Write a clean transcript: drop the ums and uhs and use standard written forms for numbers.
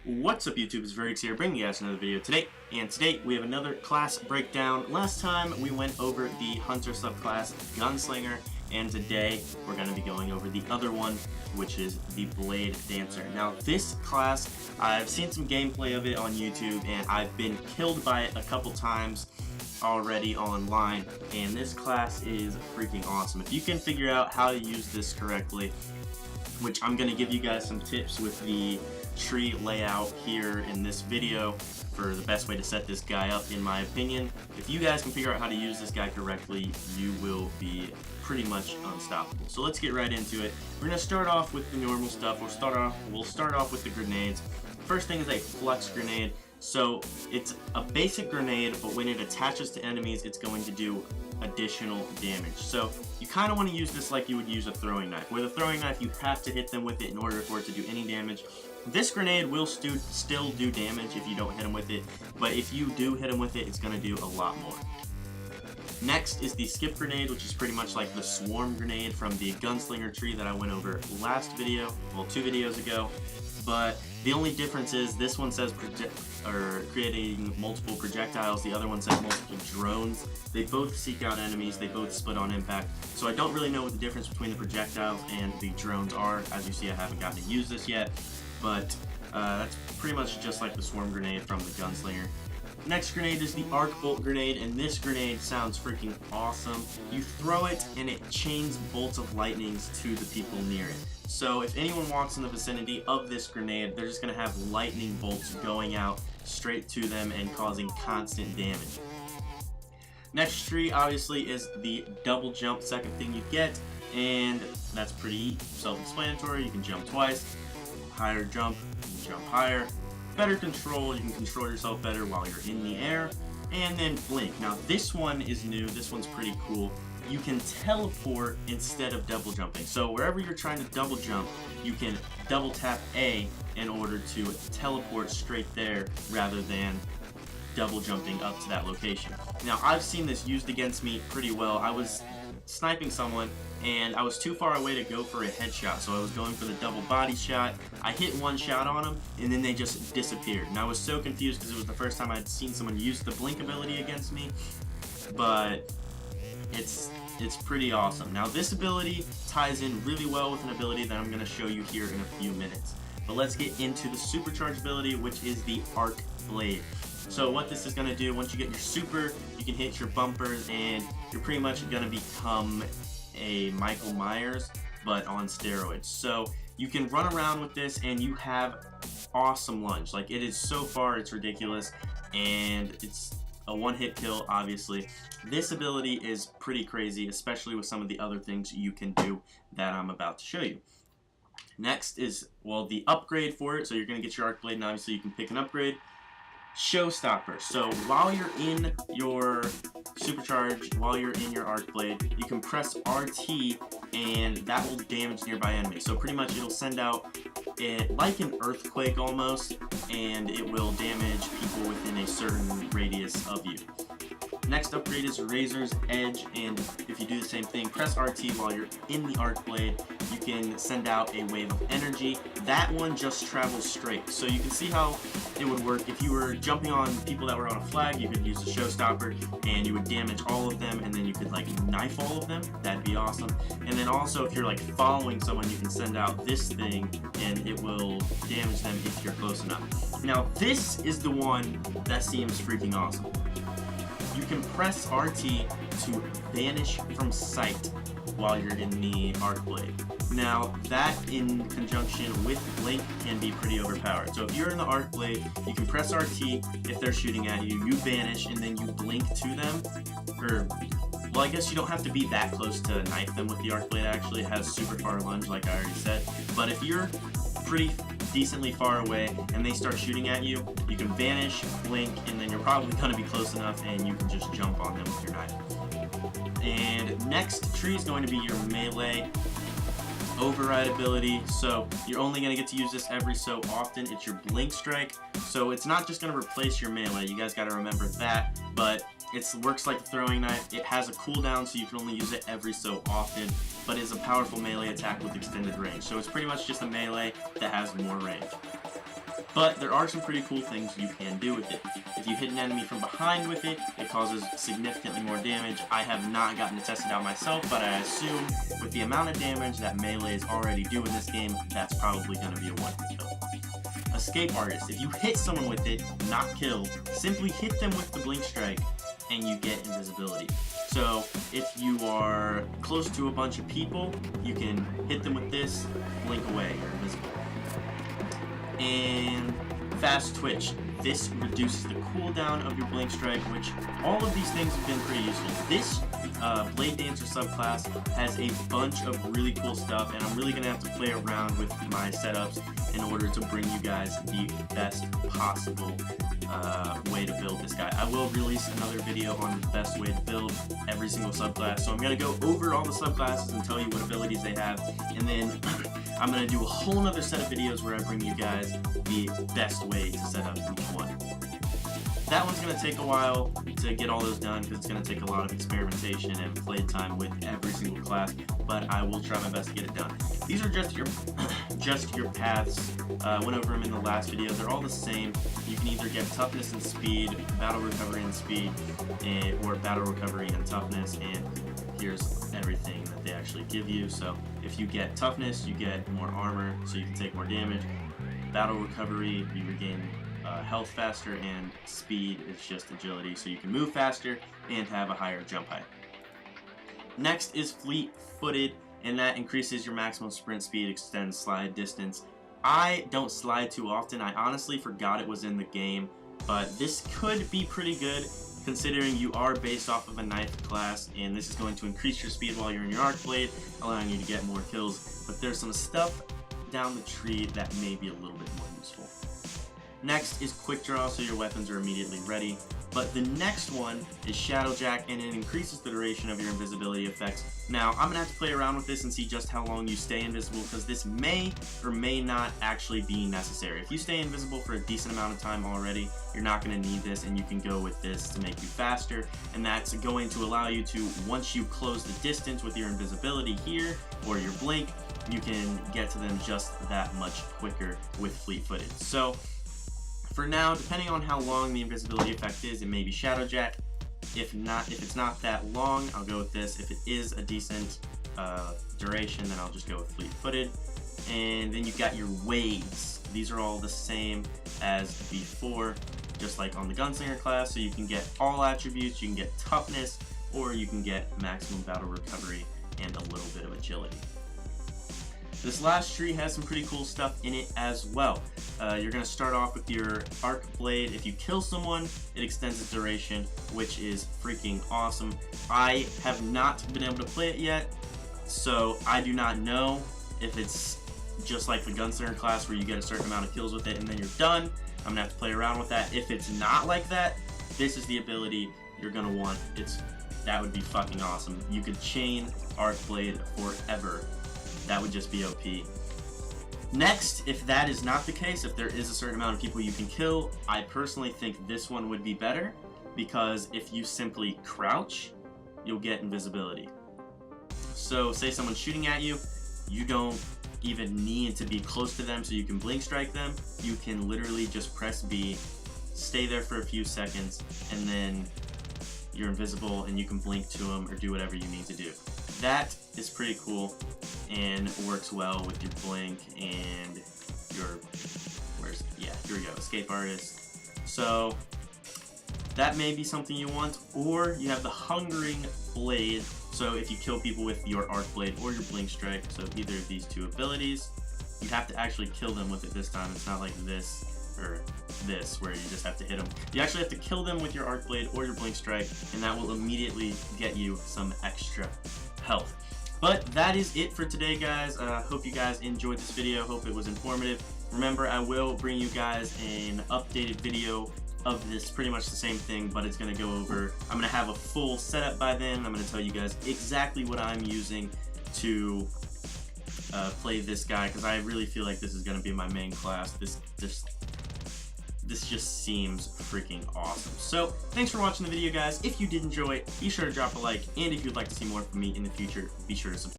What's up YouTube, it's iVerdixx here, bringing you guys another video today. And today we have another class breakdown. Last time we went over the Hunter subclass, Gunslinger, and today we're going to be going over the other one, which is the Bladedancer. Now this class, I've seen some gameplay of it on YouTube, and I've been killed by it a couple times already online, and this class is freaking awesome. If you can figure out how to use this correctly, which I'm going to give you guys some tips with the tree layout here in this video for the best way to set this guy up, in my opinion. If you guys can figure out how to use this guy correctly, you will be pretty much unstoppable. So let's get right into it. We're going to start off with the normal stuff. We'll start off with the grenades. First thing is a flux grenade. So it's a basic grenade, but when it attaches to enemies, it's going to do additional damage. So you kind of want to use this like you would use a throwing knife. With a throwing knife, you have to hit them with it in order for it to do any damage. This grenade will still do damage if you don't hit them with it, but if you do hit them with it, it's going to do a lot more. Next is the skip grenade, which is pretty much like the swarm grenade from the Gunslinger tree that I went over last video, well, 2 videos ago. But the only difference is this one says creating multiple projectiles, the other one says multiple drones. They both seek out enemies, they both split on impact. So I don't really know what the difference between the projectiles and the drones are. As you see, I haven't gotten to use this yet, but that's pretty much just like the swarm grenade from the Gunslinger. Next grenade is the arc bolt grenade, and this grenade sounds freaking awesome. You throw it and it chains bolts of lightnings to the people near it. So if anyone walks in the vicinity of this grenade, they're just going to have lightning bolts going out straight to them and causing constant damage. Next tree obviously is the double jump, second thing you get, and that's pretty self-explanatory. You can jump twice. Higher jump, you can jump higher. Better control, you can control yourself better while you're in the air. And then blink. Now this one is new, this one's pretty cool. You can teleport instead of double jumping. So wherever you're trying to double jump, you can double tap A in order to teleport straight there rather than double jumping up to that location. Now I've seen this used against me pretty well. I was sniping someone and I was too far away to go for a headshot, so I was going for the double body shot. I hit one shot on them and then they just disappeared, and I was so confused because it was the first time I'd seen someone use the blink ability against me. But it's pretty awesome. Now this ability ties in really well with an ability that I'm going to show you here in a few minutes. But let's get into the supercharged ability, which is the arc blade. So what this is going to do, once you get your super, you can hit your bumpers and you're pretty much going to become a Michael Myers, but on steroids. So you can run around with this and you have awesome lunge. Like, it is so far, it's ridiculous, and it's a one-hit kill, obviously. This ability is pretty crazy, especially with some of the other things you can do that I'm about to show you. Next is, well, the upgrade for it. So you're going to get your arc blade, and obviously you can pick an upgrade. Showstopper. So while you're in your supercharge, while you're in your arc blade, you can press RT and that will damage nearby enemies. So pretty much it'll send out like an earthquake almost, and it will damage people within a certain radius of you. Next upgrade is Razor's Edge, and if you do the same thing, press RT while you're in the arc blade, you can send out a wave of energy. That one just travels straight. So you can see how it would work. If you were jumping on people that were on a flag, you could use a showstopper and you would damage all of them, and then you could like knife all of them. That'd be awesome. And then also if you're like following someone, you can send out this thing and it will damage them if you're close enough. Now this is the one that seems freaking awesome. You can press RT to vanish from sight while you're in the arc blade. Now that in conjunction with blink can be pretty overpowered. So if you're in the arc blade, you can press RT if they're shooting at you, you vanish, and then you blink to them. Or, well, I guess you don't have to be that close to knife them with the arc blade. Actually, it has super far lunge, like I already said. But if you're pretty decently far away and they start shooting at you, you can vanish, blink, and then you're probably going to be close enough and you can just jump on them with your knife. And next tree is going to be your melee override ability. So you're only going to get to use this every so often. It's your blink strike, so it's not just going to replace your melee. You guys got to remember that, but it works like a throwing knife. It has a cooldown, so you can only use it every so often, but it's a powerful melee attack with extended range. So it's pretty much just a melee that has more range. But there are some pretty cool things you can do with it. If you hit an enemy from behind with it, it causes significantly more damage. I have not gotten to test it out myself, but I assume with the amount of damage that melees already do in this game, that's probably going to be a one-hit kill. Escape Artist. If you hit someone with it, not kill, simply hit them with the blink strike, and you get invisibility. So if you are close to a bunch of people, you can hit them with this, blink away, you're invisible. And Fast Twitch. This reduces the cooldown of your blink strike, which all of these things have been pretty useful. This Bladedancer subclass has a bunch of really cool stuff, and I'm really going to have to play around with my setups in order to bring you guys the best possible way to build this guy. I will release another video on the best way to build every single subclass, so I'm going to go over all the subclasses and tell you what abilities they have, and then I'm going to do a whole nother set of videos where I bring you guys the best way to set up each one. That one's going to take a while to get all those done because it's going to take a lot of experimentation and play time with every single class, but I will try my best to get it done. These are just your paths. Went over them in the last video. They're all the same. You can either get toughness and speed, battle recovery and speed, or battle recovery and toughness, and here's everything that they actually give you. So if you get toughness, you get more armor, so you can take more damage. Battle recovery, you regain health faster, and speed is just agility, so you can move faster and have a higher jump height. Next is fleet-footed, and that increases your maximum sprint speed, extends slide distance. I don't slide too often. I honestly forgot it was in the game, but this could be pretty good considering you are based off of a knife class, and this is going to increase your speed while you're in your arc blade, allowing you to get more kills. But there's some stuff down the tree that may be a little bit more useful. Next is quick draw, so your weapons are immediately ready. But the next one is Shadowjack, and it increases the duration of your invisibility effects. Now, I'm going to have to play around with this and see just how long you stay invisible, because this may or may not actually be necessary. If you stay invisible for a decent amount of time already, you're not going to need this, and you can go with this to make you faster. And that's going to allow you to, once you close the distance with your invisibility here, or your blink, you can get to them just that much quicker with fleet-footed. So, for now, depending on how long the invisibility effect is, it may be Shadowjack. If it's not that long, I'll go with this. If it is a decent duration, then I'll just go with fleet-footed. And then you've got your waves. These are all the same as before, just like on the Gunslinger class. So you can get all attributes, you can get toughness, or you can get maximum battle recovery and a little bit of agility. This last tree has some pretty cool stuff in it as well. You're going to start off with your arc blade. If you kill someone, it extends its duration, which is freaking awesome. I have not been able to play it yet, so I do not know if it's just like the Gunslinger class where you get a certain amount of kills with it and then you're done. I'm going to have to play around with that. If it's not like that, this is the ability you're going to want. That would be fucking awesome. You could chain arc blade forever. That would just be OP. Next, if that is not the case, if there is a certain amount of people you can kill, I personally think this one would be better, because if you simply crouch, you'll get invisibility. So say someone's shooting at you, you don't even need to be close to them so you can blink strike them. You can literally just press B, stay there for a few seconds, and then you're invisible and you can blink to them or do whatever you need to do. That is pretty cool and works well with your blink and your, here we go, Escape Artist. So that may be something you want, or you have the Hungering Blade. So if you kill people with your Arc Blade or your Blink Strike, so either of these two abilities, you have to actually kill them with it this time. It's not like this or this where you just have to hit them. You actually have to kill them with your Arc Blade or your Blink Strike, and that will immediately get you some extra health. But that is it for today, guys. Hope you guys enjoyed this video. Hope it was informative. Remember, I will bring you guys an updated video of this, pretty much the same thing, but it's going to go over, I'm going to have a full setup by then. I'm going to tell you guys exactly what I'm using to play this guy, because I really feel like this is going to be my main class. This just seems freaking awesome. So thanks for watching the video, guys. If you did enjoy it, be sure to drop a like, and if you'd like to see more from me in the future, be sure to subscribe.